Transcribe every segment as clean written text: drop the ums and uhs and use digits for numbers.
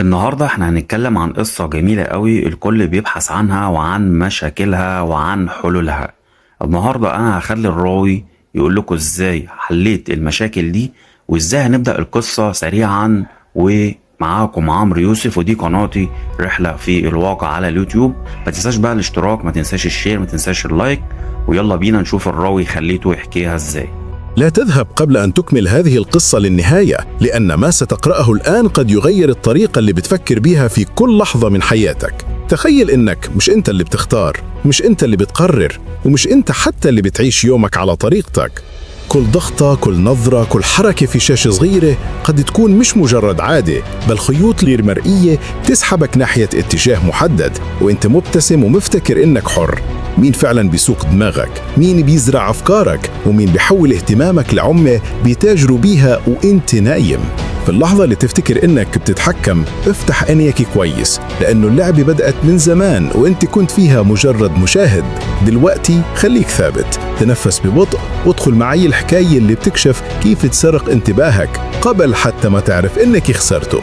النهاردة احنا هنتكلم عن قصة جميلة قوي الكل بيبحث عنها وعن مشاكلها وعن حلولها. النهاردة انا هخلي الراوي يقول لكم ازاي حليت المشاكل دي وازاي هنبدأ القصة سريعا. ومعاكم عمرو يوسف ودي قناتي رحلة في الواقع على اليوتيوب. ما تنساش بقى الاشتراك، ما تنساش الشير، ما تنساش اللايك، ويلا بينا نشوف الراوي خليته يحكيها ازاي. لا تذهب قبل أن تكمل هذه القصة للنهاية، لأن ما ستقرأه الآن قد يغير الطريقة اللي بتفكر بيها في كل لحظة من حياتك. تخيل إنك مش أنت اللي بتختار، مش أنت اللي بتقرر، ومش أنت حتى اللي بتعيش يومك على طريقتك. كل ضغطة، كل نظرة، كل حركة في شاشة صغيرة قد تكون مش مجرد عادة، بل خيوط غير مرئية تسحبك ناحية اتجاه محدد، وانت مبتسم ومفتكر انك حر. مين فعلا بيسوق دماغك؟ مين بيزرع أفكارك؟ ومين بيحول اهتمامك لعمة بيتاجروا بيها وانت نايم؟ في اللحظة اللي تفتكر إنك بتتحكم، افتح عينيك كويس، لأنه اللعبة بدأت من زمان وإنت كنت فيها مجرد مشاهد. دلوقتي خليك ثابت، تنفس ببطء، وادخل معي الحكاية اللي بتكشف كيف تسرق انتباهك قبل حتى ما تعرف إنك خسرته.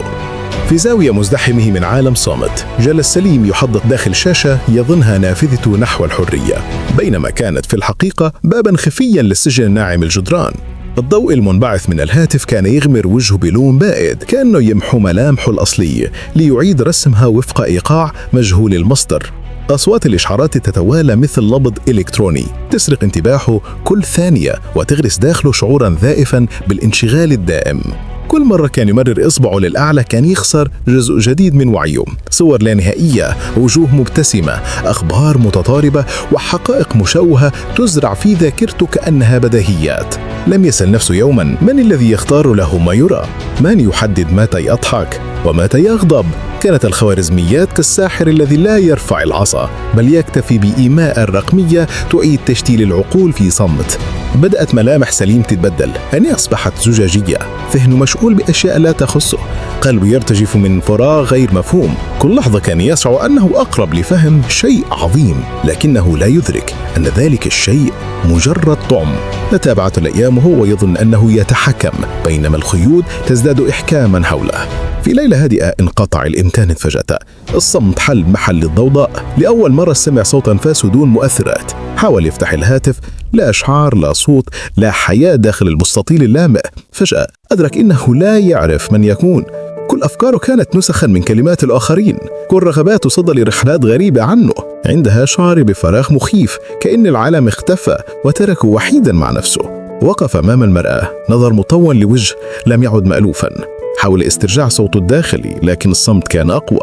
في زاوية مزدحمة من عالم صامت، جلس سليم يحدق داخل شاشة يظنها نافذته نحو الحرية، بينما كانت في الحقيقة بابا خفيا للسجن ناعم الجدران. الضوء المنبعث من الهاتف كان يغمر وجهه بلون بائد، كأنه يمحو ملامحه الأصلية ليعيد رسمها وفق إيقاع مجهول المصدر. أصوات الإشعارات تتوالى مثل لبض إلكتروني، تسرق انتباهه كل ثانية وتغرس داخله شعورا ذائفا بالانشغال الدائم. كل مرة كان يمرر إصبعه للأعلى كان يخسر جزء جديد من وعيه، صور لا نهائية، وجوه مبتسمة، أخبار متضاربة، وحقائق مشوهة تزرع في ذاكرته كأنها بديهيات. لم يسل نفسه يوما من الذي يختار له ما يرى، من يحدد متى يضحك ومتى يغضب. كانت الخوارزميات كالساحر الذي لا يرفع العصا، بل يكتفي بإيماء الرقمية تعيد تشتيل العقول في صمت. بدأت ملامح سليم تتبدل، عينيه أصبحت زجاجية، ذهنه مشغول بأشياء لا تخصه، قلبه يرتجف من فراغ غير مفهوم. كل لحظة كان يشعر أنه أقرب لفهم شيء عظيم، لكنه لا يدرك أن ذلك الشيء مجرد طعم. تتابعت الأيام وهو يظن أنه يتحكم، بينما الخيوط تزداد إحكاما حوله. في ليلة هادئة انقطع الإمكان فجأة، الصمت حل محل الضوضاء. لأول مرة سمع صوت أنفاسه دون مؤثرات. حاول يفتح الهاتف، لا إشعار، لا صوت، لا حياة داخل المستطيل اللامع. فجأة أدرك إنه لا يعرف من يكون. كل أفكاره كانت نسخا من كلمات الآخرين، كل رغباته صدى لرحلات غريبة عنه. عندها شعر بفراغ مخيف، كأن العالم اختفى وتركه وحيدا مع نفسه. وقف أمام المرآة، نظر مطول لوجه لم يعد مألوفا. حاول استرجاع صوته الداخلي، لكن الصمت كان أقوى.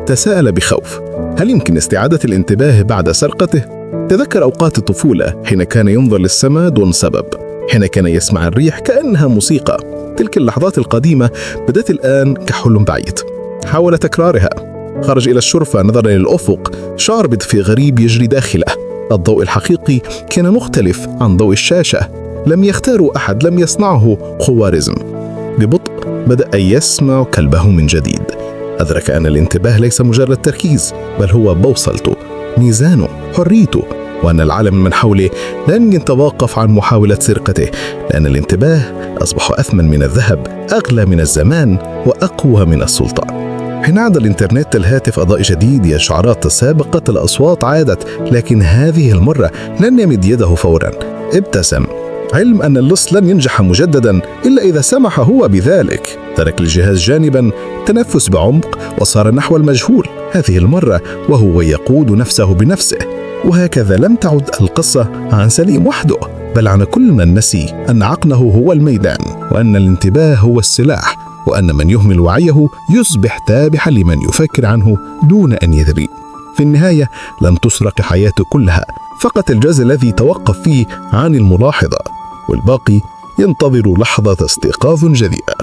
تساءل بخوف، هل يمكن استعادة الانتباه بعد سرقته؟ تذكر أوقات الطفولة حين كان ينظر للسماء دون سبب، حين كان يسمع الريح كأنها موسيقى. تلك اللحظات القديمة بدت الآن كحلم بعيد. حاول تكرارها، خرج إلى الشرفة، نظر للأفق، شعر بدفء غريب يجري داخله. الضوء الحقيقي كان مختلف عن ضوء الشاشة، لم يختاره أحد، لم يصنعه خوارزم. ببطء بدأ يسمع كلبه من جديد. أدرك أن الانتباه ليس مجرد تركيز، بل هو بوصلته، ميزانه، حريته، وأن العالم من حوله لن يتوقف عن محاولة سرقته، لأن الانتباه أصبح أثمن من الذهب، أغلى من الزمان، وأقوى من السلطة. حين عاد الإنترنت الهاتف أضاء جديد، إشعارات سابقة الأصوات عادت، لكن هذه المرة لن يمد يده فورا. ابتسم، علم أن اللص لن ينجح مجددا إلا إذا سمح هو بذلك. ترك الجهاز جانبا، تنفس بعمق، وصار نحو المجهول، هذه المرة وهو يقود نفسه بنفسه. وهكذا لم تعد القصة عن سليم وحده، بل عن كل من نسي أن عقله هو الميدان، وأن الانتباه هو السلاح، وأن من يهمل وعيه يصبح تابعا لمن يفكر عنه دون أن يدري. في النهاية لن تسرق حياته كلها، فقط الجزء الذي توقف فيه عن الملاحظة، والباقي ينتظر لحظة استيقاظ جديدة.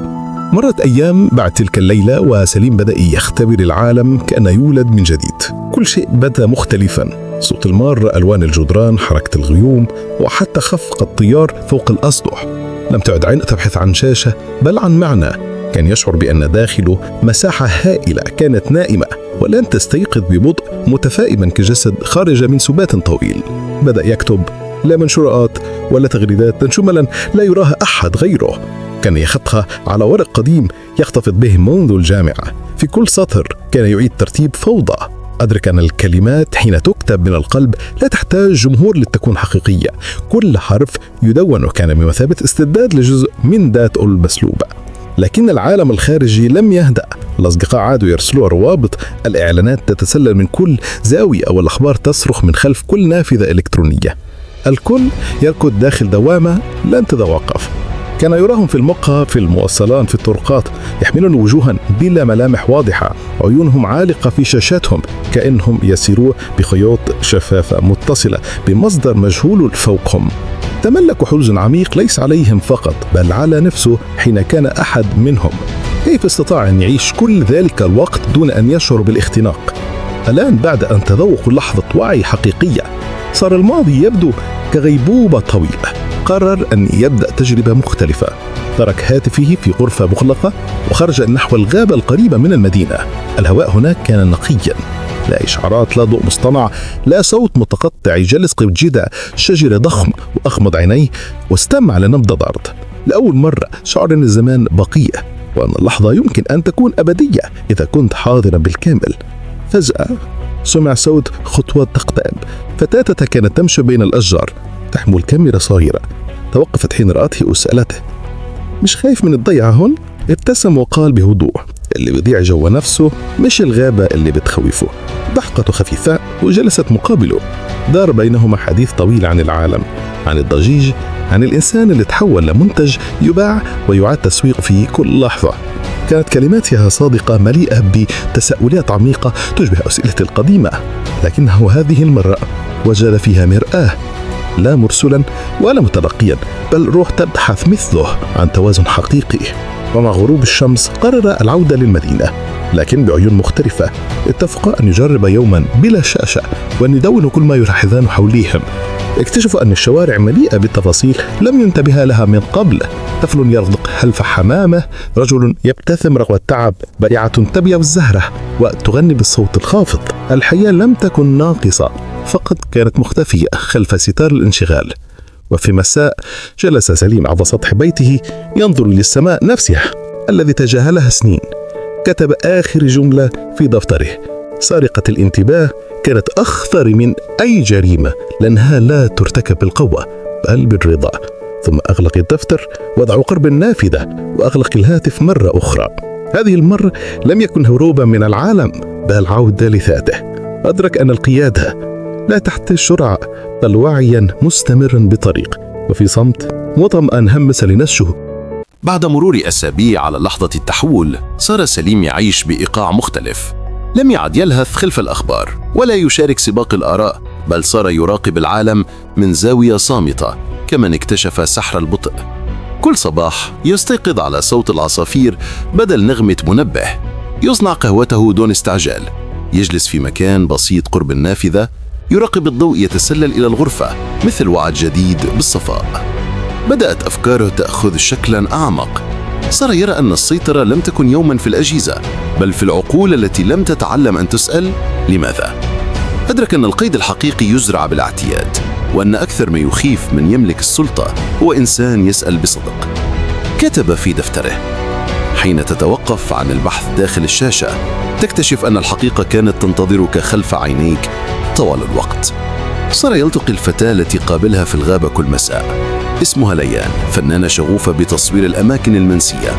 مرت أيام بعد تلك الليلة، وسليم بدأ يختبر العالم كأنه يولد من جديد. كل شيء بدأ مختلفا، صوت المار، ألوان الجدران، حركة الغيوم، وحتى خفق الطيار فوق الأسطح. لم تعد عين تبحث عن شاشة، بل عن معنى. كان يشعر بأن داخله مساحة هائلة كانت نائمة ولن تستيقظ ببطء، متفائما كجسد خارج من سبات طويل. بدأ يكتب، لا منشورات ولا تغريدات، جملا لا يراها أحد غيره. كان يخطها على ورق قديم يحتفظ به منذ الجامعة. في كل سطر كان يعيد ترتيب فوضى. أدرك أن الكلمات حين تكتب من القلب لا تحتاج جمهور لتكون حقيقية. كل حرف يدون وكان بمثابة استرداد لجزء من ذاته المسلوبة. لكن العالم الخارجي لم يهدأ. الأصدقاء عادوا يرسلوا روابط، الإعلانات تتسلل من كل زاوية، والأخبار تصرخ من خلف كل نافذة إلكترونية. الكل يركض داخل دوامة لن تتوقف. كان يراهم في المقهى، في المواصلات، في الطرقات، يحملون وجوها بلا ملامح واضحة، عيونهم عالقة في شاشاتهم كأنهم يسيرون بخيوط شفافة متصلة بمصدر مجهول فوقهم. تملكوا حزن عميق ليس عليهم فقط بل على نفسه حين كان أحد منهم. كيف استطاع أن يعيش كل ذلك الوقت دون أن يشعر بالاختناق؟ الآن بعد أن تذوقوا لحظة وعي حقيقية صار الماضي يبدو كغيبوبة طويلة. قرر أن يبدأ تجربة مختلفة. ترك هاتفه في غرفة مغلقة وخرج نحو الغابة القريبة من المدينة. الهواء هناك كان نقيا، لا إشعارات، لا ضوء مصطنع، لا صوت متقطع. جلس قرب جذع شجرة ضخم وأغمض عينيه واستمع لنبض الأرض. لأول مرة شعر أن الزمان بقية وأن اللحظة يمكن أن تكون أبدية إذا كنت حاضرا بالكامل. فجأة سمع صوت خطوات تقترب. فتاة كانت تمشي بين الأشجار تحمل كاميرا صغيرة. توقفت حين رأته وسألته: مش خايف من الضيعة هون؟ ابتسم وقال بهدوء: اللي بيضيع جوا نفسه مش الغابة اللي بتخوفه. ضحكته خفيفة وجلست مقابله. دار بينهما حديث طويل عن العالم، عن الضجيج، عن الإنسان اللي تحول لمنتج يباع ويعاد تسويقه في كل لحظة. كانت كلماتها صادقة مليئة بتساؤلات عميقة تشبه أسئلة القديمة، لكنه هذه المرة وجد فيها مرآة، لا مرسلا ولا متلقيا بل روح تبحث مثله عن توازن حقيقي. ومع غروب الشمس قرر العودة للمدينة لكن بعيون مختلفة. اتفقا أن يجرب يوما بلا شاشة وأن يدونوا كل ما يلاحظانه حوليهم. اكتشفوا أن الشوارع مليئة بالتفاصيل لم ينتبه لها من قبل. طفل يرضق حلف حمامه، رجل يبتسم رغم التعب، بائعة تبيع الزهرة وتغني بالصوت الخافض. الحياة لم تكن ناقصة، فقط كانت مختفية خلف ستار الانشغال. وفي مساء جلس سليم على سطح بيته ينظر للسماء نفسها الذي تجاهلها سنين. كتب آخر جملة في دفتره: سارقة الانتباه كانت أخطر من أي جريمة لأنها لا ترتكب بالقوة بل بالرضا. ثم أغلق الدفتر، وضع قرب النافذة، وأغلق الهاتف مرة أخرى. هذه المرة لم يكن هروبا من العالم بل عودة لذاته. أدرك أن القيادة لا تحتاج سرعة بل وعيا مستمرا بطريق. وفي صمت وطمأن همس لنفسه. بعد مرور أسابيع على لحظة التحول صار سليم يعيش بإيقاع مختلف. لم يعد يلهث خلف الأخبار ولا يشارك سباق الآراء، بل صار يراقب العالم من زاوية صامتة كمن اكتشف سحر البطء. كل صباح يستيقظ على صوت العصافير بدل نغمة منبه. يصنع قهوته دون استعجال. يجلس في مكان بسيط قرب النافذة يراقب الضوء يتسلل إلى الغرفة مثل وعد جديد بالصفاء. بدأت أفكاره تأخذ شكلا أعمق. صار يرى أن السيطرة لم تكن يوما في الأجهزة بل في العقول التي لم تتعلم أن تسأل لماذا. أدرك أن القيد الحقيقي يزرع بالاعتياد، وأن أكثر ما يخيف من يملك السلطة هو إنسان يسأل بصدق. كتب في دفتره: حين تتوقف عن البحث داخل الشاشة تكتشف أن الحقيقة كانت تنتظرك خلف عينيك طوال الوقت. صار يلتقي الفتاة التي قابلها في الغابة كل مساء. اسمها ليان، فنانة شغوفة بتصوير الأماكن المنسية.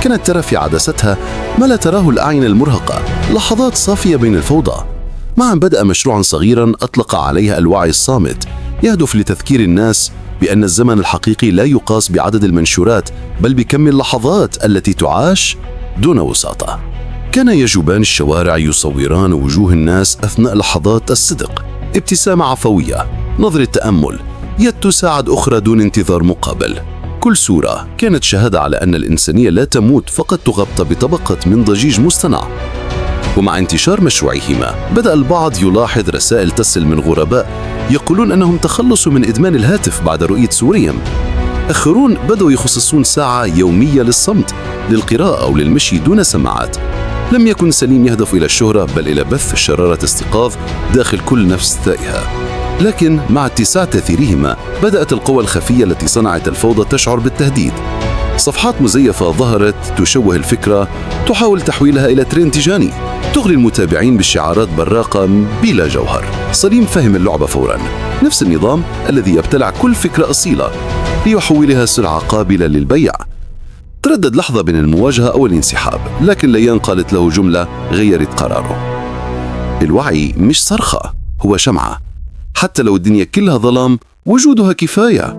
كانت ترى في عدستها ما لا تراه الأعين المرهقة، لحظات صافية بين الفوضى. معا بدأ مشروعا صغيرا أطلق عليها الوعي الصامت، يهدف لتذكير الناس بأن الزمن الحقيقي لا يقاس بعدد المنشورات بل بكم اللحظات التي تعاش دون وساطة. كان يجوبان الشوارع يصوران وجوه الناس أثناء لحظات الصدق، ابتسامة عفوية، نظرة تأمل، يد تساعد أخرى دون انتظار مقابل. كل صورة كانت شهادة على أن الإنسانية لا تموت، فقط تغطى بطبقة من ضجيج مصطنع. ومع انتشار مشروعهما بدأ البعض يلاحظ رسائل تصل من غرباء يقولون أنهم تخلصوا من إدمان الهاتف بعد رؤية صورهم. آخرون بدأوا يخصصون ساعة يومية للصمت، للقراءة أو للمشي دون سماعات. لم يكن سليم يهدف إلى الشهرة بل إلى بث شرارة استيقاظ داخل كل نفس تائهة. لكن مع اتساع تأثيرهما بدأت القوى الخفية التي صنعت الفوضى تشعر بالتهديد. صفحات مزيفة ظهرت تشوه الفكرة، تحاول تحويلها إلى ترند تجاري، تغري المتابعين بالشعارات براقة بلا جوهر. سليم فهم اللعبة فوراً، نفس النظام الذي يبتلع كل فكرة أصيلة ليحولها سلعة قابلة للبيع. تردد لحظة بين المواجهة أو الانسحاب، لكن ليان قالت له جملة غيرت قراره: الوعي مش صرخة، هو شمعة، حتى لو الدنيا كلها ظلام وجودها كفاية.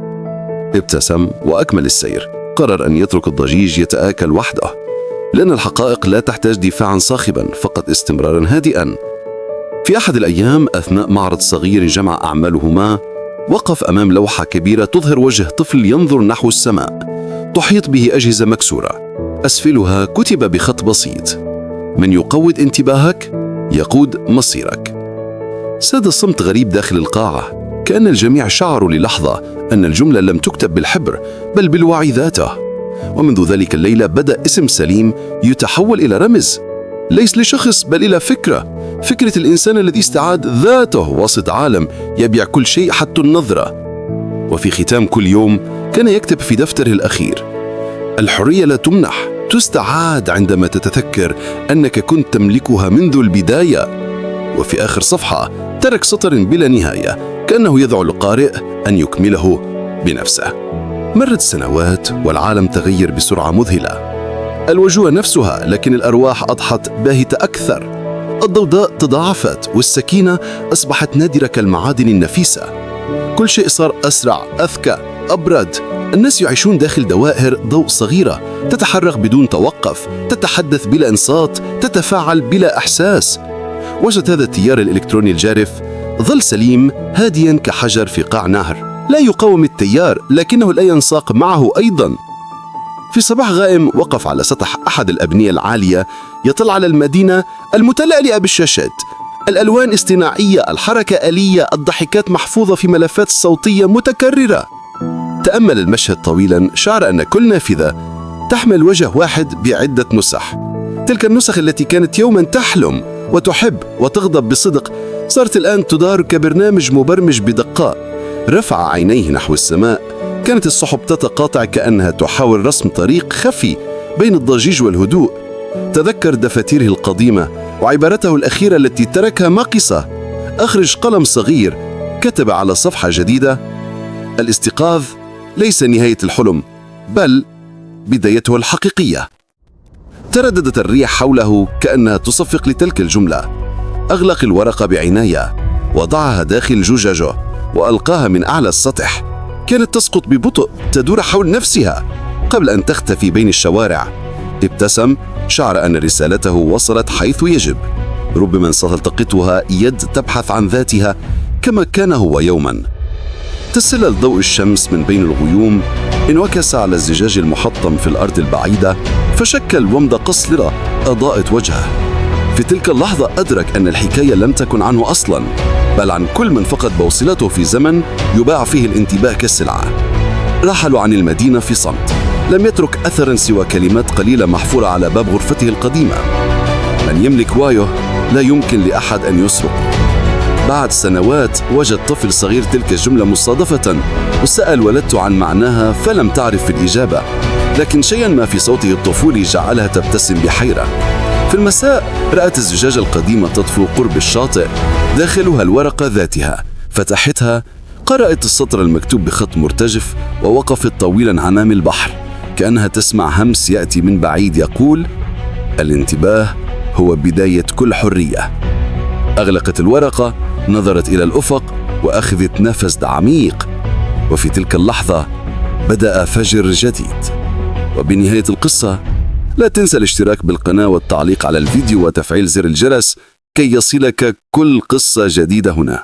ابتسم وأكمل السير. قرر أن يترك الضجيج يتآكل وحده، لأن الحقائق لا تحتاج دفاعا صاخبا، فقط استمرارا هادئا. في أحد الأيام أثناء معرض صغير جمع أعمالهما، وقف أمام لوحة كبيرة تظهر وجه طفل ينظر نحو السماء، تحيط به أجهزة مكسورة. أسفلها كتب بخط بسيط: من يقود انتباهك يقود مصيرك. ساد صمت غريب داخل القاعة، كأن الجميع شعروا للحظة أن الجملة لم تكتب بالحبر بل بالوعي ذاته. ومنذ ذلك الليلة بدأ اسم سليم يتحول إلى رمز، ليس لشخص بل إلى فكرة الإنسان الذي استعاد ذاته وسط عالم يبيع كل شيء حتى النظرة. وفي ختام كل يوم كان يكتب في دفتره الأخير: الحرية لا تمنح، تستعاد عندما تتذكر أنك كنت تملكها منذ البداية. وفي آخر صفحة ترك سطر بلا نهاية، كأنه يدعو القارئ أن يكمله بنفسه. مرت سنوات والعالم تغير بسرعة مذهلة. الوجوه نفسها، لكن الأرواح أضحت باهتة أكثر. الضوضاء تضاعفت والسكينة أصبحت نادرة كالمعادن النفيسة. كل شيء صار أسرع، أذكى، أبرد. الناس يعيشون داخل دوائر ضوء صغيرة، تتحرك بدون توقف، تتحدث بلا إنصات، تتفاعل بلا إحساس. وسط هذا التيار الإلكتروني الجارف ظل سليم هاديا كحجر في قاع نهر، لا يقاوم التيار لكنه لا ينساق معه أيضا. في صباح غائم وقف على سطح أحد الأبنية العالية، يطل على المدينة المتلألئة بالشاشات. الألوان اصطناعية، الحركة آلية، الضحكات محفوظة في ملفات صوتية متكررة. تأمل المشهد طويلا، شعر أن كل نافذة تحمل وجه واحد بعدة نسخ. تلك النسخ التي كانت يوما تحلم وتحب وتغضب بصدق صارت الآن تدار كبرنامج مبرمج بدقاء. رفع عينيه نحو السماء، كانت السحب تتقاطع كأنها تحاول رسم طريق خفي بين الضجيج والهدوء. تذكر دفاتيره القديمة وعبارته الأخيرة التي تركها ماقصة. أخرج قلم صغير، كتب على صفحة جديدة: الاستيقاظ ليس نهاية الحلم بل بدايته الحقيقية. ترددت الريح حوله كأنها تصفق لتلك الجملة. أغلق الورقة بعناية، وضعها داخل زجاجه وألقاها من أعلى السطح. كانت تسقط ببطء، تدور حول نفسها قبل أن تختفي بين الشوارع. ابتسم، شعر أن رسالته وصلت حيث يجب. ربما ستلتقطها يد تبحث عن ذاتها كما كان هو يوما. تسلل ضوء الشمس من بين الغيوم، انعكس على الزجاج المحطم في الأرض البعيدة، فشكل ومضة قصيرة أضاءت وجهه. في تلك اللحظة أدرك أن الحكاية لم تكن عنه أصلا، بل عن كل من فقد بوصلته في زمن يباع فيه الانتباه كالسلعة. رحلوا عن المدينة في صمت، لم يترك أثرا سوى كلمات قليلة محفورة على باب غرفته القديمة: من يملك وايه لا يمكن لأحد أن يسرق. بعد سنوات وجد طفل صغير تلك الجملة مصادفة، وسأل والدته عن معناها فلم تعرف في الإجابة، لكن شيئا ما في صوته الطفولي جعلها تبتسم بحيرة. في المساء رأت الزجاجة القديمة تطفو قرب الشاطئ، داخلها الورقة ذاتها. فتحتها، قرأت السطر المكتوب بخط مرتجف، ووقفت طويلا أمام البحر كأنها تسمع همس يأتي من بعيد يقول: الانتباه هو بداية كل حرية. أغلقت الورقة، نظرت إلى الأفق وأخذت نفس عميق. وفي تلك اللحظة بدأ فجر جديد. وبنهاية القصة لا تنسى الاشتراك بالقناة والتعليق على الفيديو وتفعيل زر الجرس كي يصلك كل قصة جديدة هنا.